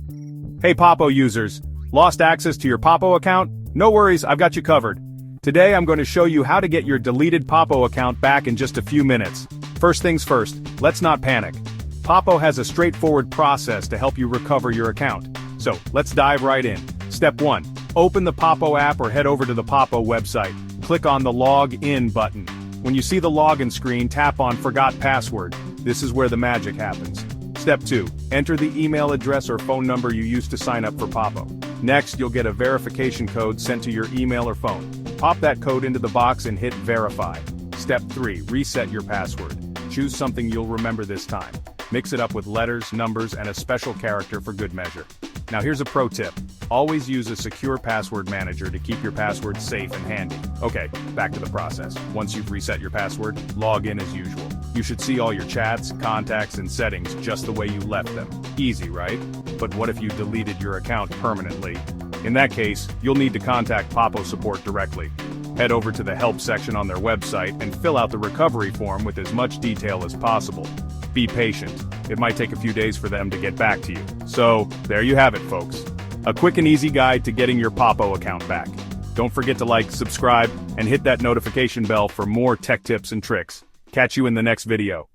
Hey Poppo users, lost access to your Poppo account? No worries, I've got you covered. Today I'm going to show you how to get your deleted Poppo account back in just a few minutes. First things first, let's not panic. Poppo has a straightforward process to help you recover your account. So, let's dive right in. Step 1. Open the Poppo app or head over to the Poppo website. Click on the Log In button. When you see the login screen, tap on Forgot Password. This is where the magic happens. Step 2. Enter the email address or phone number you used to sign up for Poppo. Next, you'll get a verification code sent to your email or phone. Pop that code into the box and hit Verify. Step 3. Reset your password. Choose something you'll remember this time. Mix it up with letters, numbers, and a special character for good measure. Now here's a pro tip. Always use a secure password manager to keep your passwords safe and handy. Okay, back to the process. Once you've reset your password, log in as usual. You should see all your chats, contacts, and settings just the way you left them. Easy, right? But what if you deleted your account permanently? In that case, you'll need to contact Poppo support directly. Head over to the help section on their website and fill out the recovery form with as much detail as possible. Be patient. It might take a few days for them to get back to you. So, there you have it, folks. A quick and easy guide to getting your Poppo account back. Don't forget to like, subscribe, and hit that notification bell for more tech tips and tricks. Catch you in the next video.